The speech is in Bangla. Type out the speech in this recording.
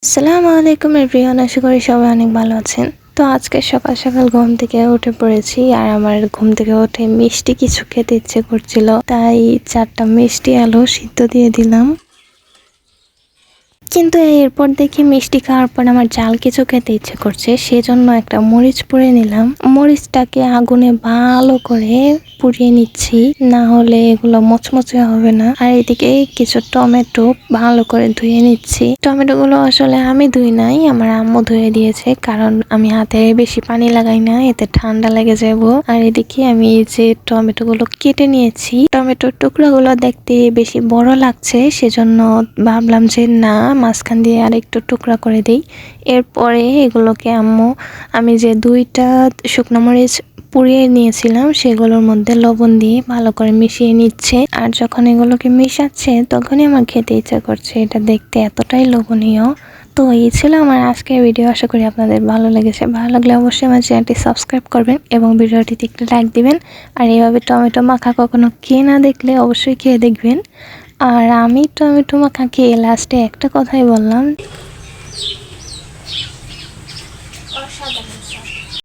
আসসালামু আলাইকুম এভরিওয়ান, আশা করি সবাই অনেক ভালো আছেন। তো আজকে সকাল সকাল ঘুম থেকে উঠে পড়েছি, আর আমার ঘুম থেকে উঠে মিষ্টি কিছু খেতে ইচ্ছে করছিল, তাই 4টা মিষ্টি আলু সিদ্ধ দিয়ে দিলাম। কিন্তু এরপর দেখি মিষ্টি খাওয়ার পর আমার ঝাল কিছু খেতে ইচ্ছে করছে, সেজন্য একটা মরিচ পুড়ে নিলাম। মরিচটাকে আগুনে ভালো করে পুড়িয়ে নিচ্ছি, না হলে এগুলো মচমচে হবে না। আর এদিকে কিছু টমেটো ভালো করে ধুয়ে নিচ্ছি। টমেটোগুলো আসলে আমি ধুই নাই, আমার আম্মু ধুয়ে দিয়েছে, কারণ আমি হাতে বেশি পানি লাগাই না, এতে ঠান্ডা লেগে যাব। আর এদিকে আমি এই যে টমেটোগুলো কেটে নিয়েছি, টমেটোর টুকরাগুলো দেখতে বেশি বড় লাগছে, সেজন্য ভাবলাম যে না, মাঝখান দিয়ে আর একটু টুকরা করে দিই। এরপরে এগুলোকে আমি যে 2টা শুকনো মরিচ পুড়িয়ে নিয়েছিলাম সেগুলোর মধ্যে লবণ দিয়ে ভালো করে মিশিয়ে নিচ্ছে। আর যখন এগুলোকে মিশাচ্ছে তখনই আমার খেতে ইচ্ছা করছে, এটা দেখতে এতটাই লোভনীয়। তো এই ছিল আমার আজকের ভিডিও, আশা করি আপনাদের ভালো লেগেছে। ভালো লাগলে অবশ্যই আমার চ্যানেলটি সাবস্ক্রাইব করবেন এবং ভিডিওটিতে একটু লাইক দিবেন। আর এইভাবে টমেটো মাখা কখনো খেয়ে না দেখলে অবশ্যই খেয়ে দেখবেন। আর আমি টমেটো মাখা খেয়ে লাস্টে একটা কথাই বললাম,